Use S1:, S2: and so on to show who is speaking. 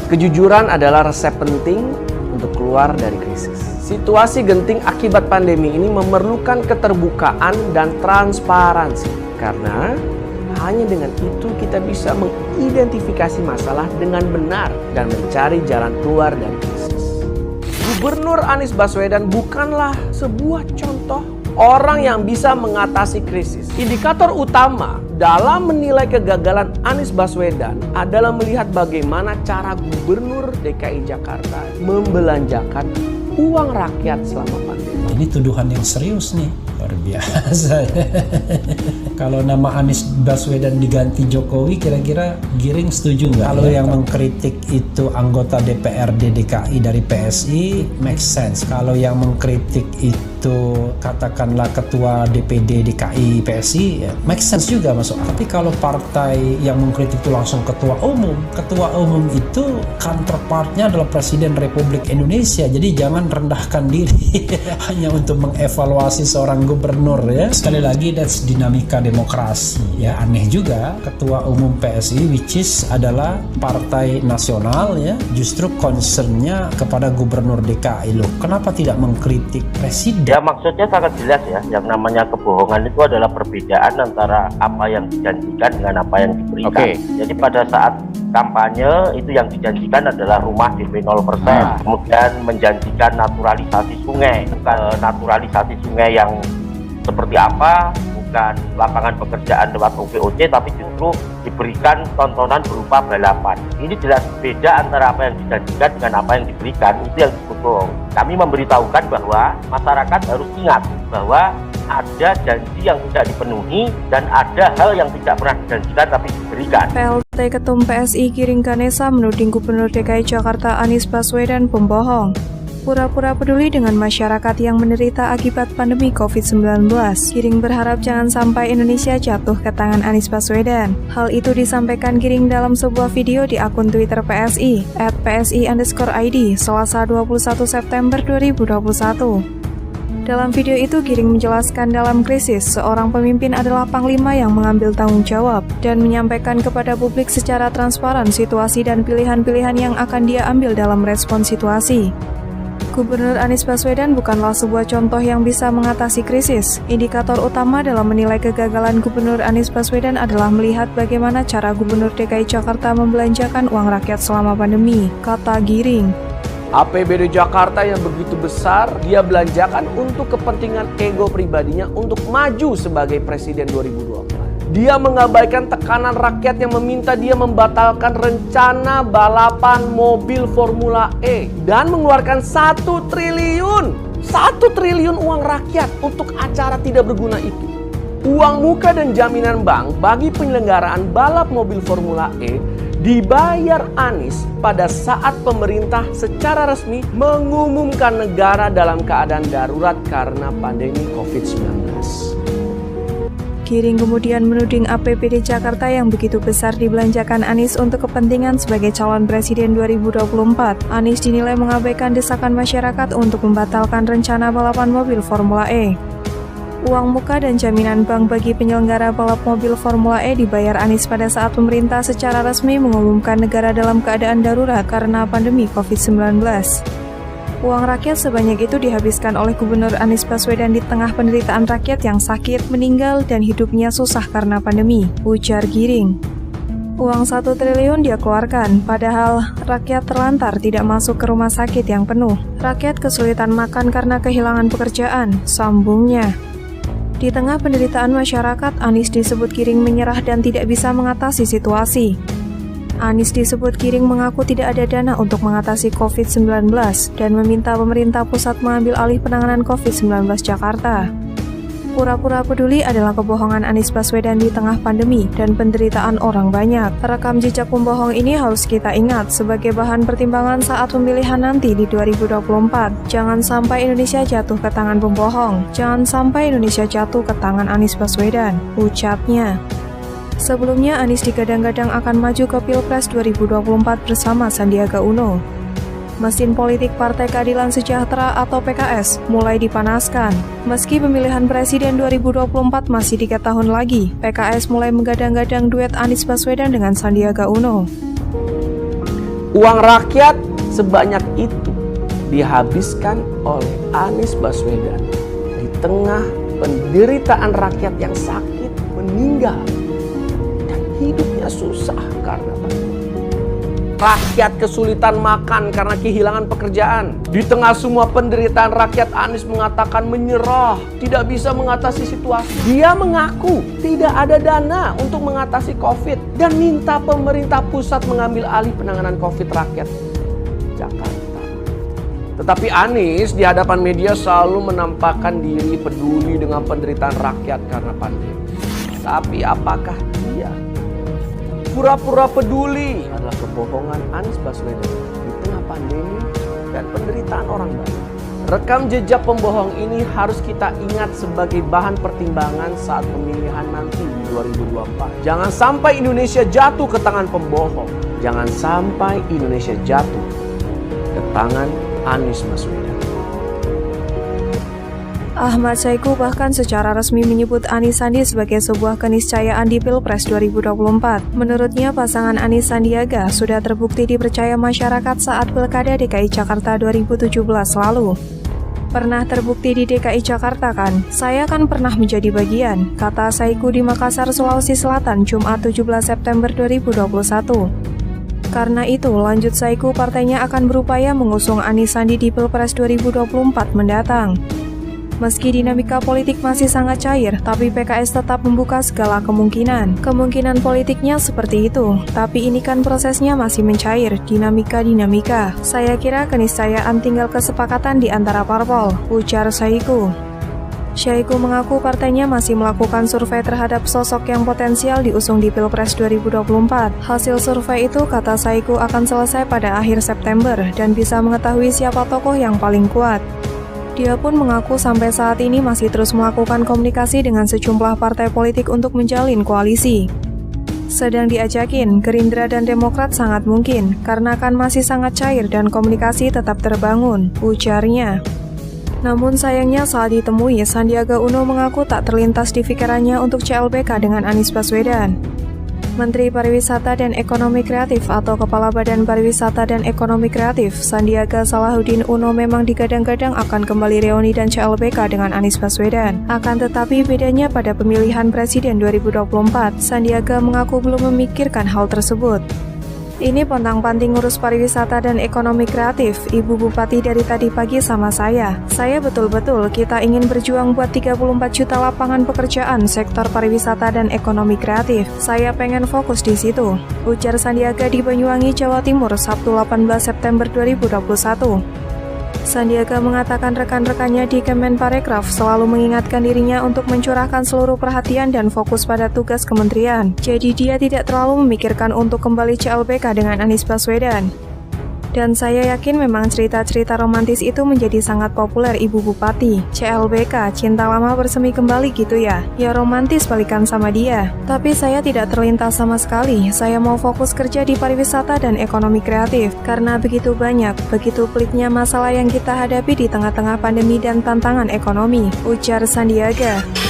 S1: Kejujuran adalah resep penting untuk keluar dari krisis. Situasi genting akibat pandemi ini memerlukan keterbukaan dan transparansi. Karena hanya dengan itu kita bisa mengidentifikasi masalah dengan benar dan mencari jalan keluar dari krisis. Gubernur Anies Baswedan bukanlah sebuah contoh orang yang bisa mengatasi krisis. Indikator utama dalam menilai kegagalan Anies Baswedan adalah melihat bagaimana cara Gubernur DKI Jakarta membelanjakan uang rakyat selama pandemi.
S2: Ini tuduhan yang serius nih, luar biasa. Kalau nama Anies Baswedan diganti Jokowi, kira-kira Giring setuju nggak? Kalau yang mengkritik itu anggota DPRD DKI dari PSI, make sense. Kalau yang mengkritik itu katakanlah ketua DPD DKI PSI, ya, make sense juga masuk. Tapi kalau partai yang mengkritik itu langsung ketua umum itu counterpartnya adalah Presiden Republik Indonesia. Jadi jangan rendahkan diri hanya untuk mengevaluasi seorang gubernur ya. Sekali lagi, that's dinamika demokrasi ya. Aneh juga ketua umum PSI which is adalah partai nasional ya, justru concernnya kepada gubernur DKI loh. Kenapa tidak mengkritik presiden?
S3: Ya maksudnya sangat jelas ya, yang namanya kebohongan itu adalah perbedaan antara apa yang dijanjikan dengan apa yang diberikan. Jadi pada saat kampanye itu yang dijanjikan adalah rumah DP 0%, kemudian menjanjikan naturalisasi sungai, bukan naturalisasi sungai yang seperti apa, bukan lapangan pekerjaan lewat OPOC, tapi justru diberikan tontonan berupa balapan. Ini jelas beda antara apa yang dijanjikan dengan apa yang diberikan, itu yang disebut bohong. Kami memberitahukan bahwa masyarakat harus ingat bahwa ada janji yang tidak dipenuhi dan ada hal yang tidak pernah dijanjikan tapi diberikan.
S4: PLT Ketum PSI Giring Ganesa menuding Gubernur DKI Jakarta Anies Baswedan pembohong. Pura-pura peduli dengan masyarakat yang menderita akibat pandemi COVID-19. Giring berharap jangan sampai Indonesia jatuh ke tangan Anies Baswedan. Hal itu disampaikan Giring dalam sebuah video di akun Twitter PSI @psi_id Selasa 21 September 2021. Dalam video itu, Giring menjelaskan dalam krisis, seorang pemimpin adalah panglima yang mengambil tanggung jawab dan menyampaikan kepada publik secara transparan situasi dan pilihan-pilihan yang akan dia ambil dalam respon situasi. Gubernur Anies Baswedan bukanlah sebuah contoh yang bisa mengatasi krisis. Indikator utama dalam menilai kegagalan Gubernur Anies Baswedan adalah melihat bagaimana cara Gubernur DKI Jakarta membelanjakan uang rakyat selama pandemi, kata Giring.
S1: APBD Jakarta yang begitu besar, dia belanjakan untuk kepentingan ego pribadinya untuk maju sebagai Presiden 2024. Dia mengabaikan tekanan rakyat yang meminta dia membatalkan rencana balapan mobil Formula E dan mengeluarkan 1 triliun uang rakyat untuk acara tidak berguna itu. Uang muka dan jaminan bank bagi penyelenggaraan balap mobil Formula E dibayar Anies pada saat pemerintah secara resmi mengumumkan negara dalam keadaan darurat karena pandemi COVID-19.
S4: Giring kemudian menuding APBD Jakarta yang begitu besar dibelanjakan Anies untuk kepentingan sebagai calon presiden 2024. Anies dinilai mengabaikan desakan masyarakat untuk membatalkan rencana balapan mobil Formula E. Uang muka dan jaminan bank bagi penyelenggara balap mobil Formula E dibayar Anies pada saat pemerintah secara resmi mengumumkan negara dalam keadaan darurat karena pandemi COVID-19. Uang rakyat sebanyak itu dihabiskan oleh Gubernur Anies Baswedan di tengah penderitaan rakyat yang sakit, meninggal, dan hidupnya susah karena pandemi, ujar Giring. Uang 1 triliun dia keluarkan, padahal rakyat terlantar tidak masuk ke rumah sakit yang penuh. Rakyat kesulitan makan karena kehilangan pekerjaan, sambungnya. Di tengah penderitaan masyarakat, Anies disebut Giring menyerah dan tidak bisa mengatasi situasi. Anies disebut Giring mengaku tidak ada dana untuk mengatasi COVID-19 dan meminta pemerintah pusat mengambil alih penanganan COVID-19 Jakarta. Pura-pura peduli adalah kebohongan Anies Baswedan di tengah pandemi dan penderitaan orang banyak. Rekam jejak pembohong ini harus kita ingat sebagai bahan pertimbangan saat pemilihan nanti di 2024. Jangan sampai Indonesia jatuh ke tangan pembohong. Jangan sampai Indonesia jatuh ke tangan Anies Baswedan, ucapnya. Sebelumnya, Anies digadang-gadang akan maju ke Pilpres 2024 bersama Sandiaga Uno. Mesin politik Partai Keadilan Sejahtera atau PKS mulai dipanaskan. Meski pemilihan presiden 2024 masih 3 tahun lagi, PKS mulai menggadang-gadang duet Anies Baswedan dengan Sandiaga Uno.
S1: Uang rakyat sebanyak itu dihabiskan oleh Anies Baswedan di tengah penderitaan rakyat yang sakit, meninggal, dan hidupnya susah karena pandemi. Rakyat kesulitan makan karena kehilangan pekerjaan. Di tengah semua penderitaan rakyat, Anies mengatakan menyerah, tidak bisa mengatasi situasi. Dia mengaku tidak ada dana untuk mengatasi COVID dan minta pemerintah pusat mengambil alih penanganan COVID rakyat Jakarta. Tetapi Anies di hadapan media selalu menampakkan diri peduli dengan penderitaan rakyat karena pandemi. Tapi apakah dia pura-pura peduli adalah kebohongan Anies Baswedan di tengah pandemi dan penderitaan orang banyak? Rekam jejak pembohong ini harus kita ingat sebagai bahan pertimbangan saat pemilihan nanti di 2024. Jangan sampai Indonesia jatuh ke tangan pembohong. Jangan sampai Indonesia jatuh ke tangan Anies Baswedan.
S4: Ahmad Saiku bahkan secara resmi menyebut Anies Sandi sebagai sebuah keniscayaan di Pilpres 2024. Menurutnya, pasangan Anies Sandiaga sudah terbukti dipercaya masyarakat saat Pilkada DKI Jakarta 2017 lalu. Pernah terbukti di DKI Jakarta kan? Saya kan pernah menjadi bagian, kata Saiku di Makassar, Sulawesi Selatan, Jumat 17 September 2021. Karena itu, lanjut Saiku, partainya akan berupaya mengusung Anies Sandi di Pilpres 2024 mendatang. Meski dinamika politik masih sangat cair, tapi PKS tetap membuka segala kemungkinan. Kemungkinan politiknya seperti itu, tapi ini kan prosesnya masih mencair, dinamika. Saya kira keniscayaan tinggal kesepakatan di antara parpol, ujar Saiku. Saiku mengaku partainya masih melakukan survei terhadap sosok yang potensial diusung di Pilpres 2024. Hasil survei itu, kata Saiku, akan selesai pada akhir September dan bisa mengetahui siapa tokoh yang paling kuat. Dia pun mengaku sampai saat ini masih terus melakukan komunikasi dengan sejumlah partai politik untuk menjalin koalisi. Sedang diajakin, Gerindra dan Demokrat sangat mungkin, karena kan masih sangat cair dan komunikasi tetap terbangun, ujarnya. Namun sayangnya saat ditemui, Sandiaga Uno mengaku tak terlintas di pikirannya untuk CLBK dengan Anies Baswedan. Menteri Pariwisata dan Ekonomi Kreatif atau Kepala Badan Pariwisata dan Ekonomi Kreatif, Sandiaga Salahuddin Uno memang digadang-gadang akan kembali reuni dan CLBK dengan Anies Baswedan. Akan tetapi bedanya pada pemilihan Presiden 2024, Sandiaga mengaku belum memikirkan hal tersebut. Ini pontang-panting ngurus pariwisata dan ekonomi kreatif, Ibu Bupati dari tadi pagi sama saya. Saya betul-betul kita ingin berjuang buat 34 juta lapangan pekerjaan sektor pariwisata dan ekonomi kreatif. Saya pengen fokus di situ, ujar Sandiaga di Banyuwangi, Jawa Timur, Sabtu 18 September 2021. Sandiaga mengatakan rekan-rekannya di Kemenparekraf selalu mengingatkan dirinya untuk mencurahkan seluruh perhatian dan fokus pada tugas kementerian. Jadi dia tidak terlalu memikirkan untuk kembali CLBK dengan Anies Baswedan. Dan saya yakin memang cerita-cerita romantis itu menjadi sangat populer Ibu Bupati. CLBK, cinta lama bersemi kembali gitu ya. Ya romantis balikan sama dia. Tapi saya tidak terlintas sama sekali. Saya mau fokus kerja di pariwisata dan ekonomi kreatif. Karena begitu banyak, begitu peliknya masalah yang kita hadapi di tengah-tengah pandemi dan tantangan ekonomi, ujar Sandiaga.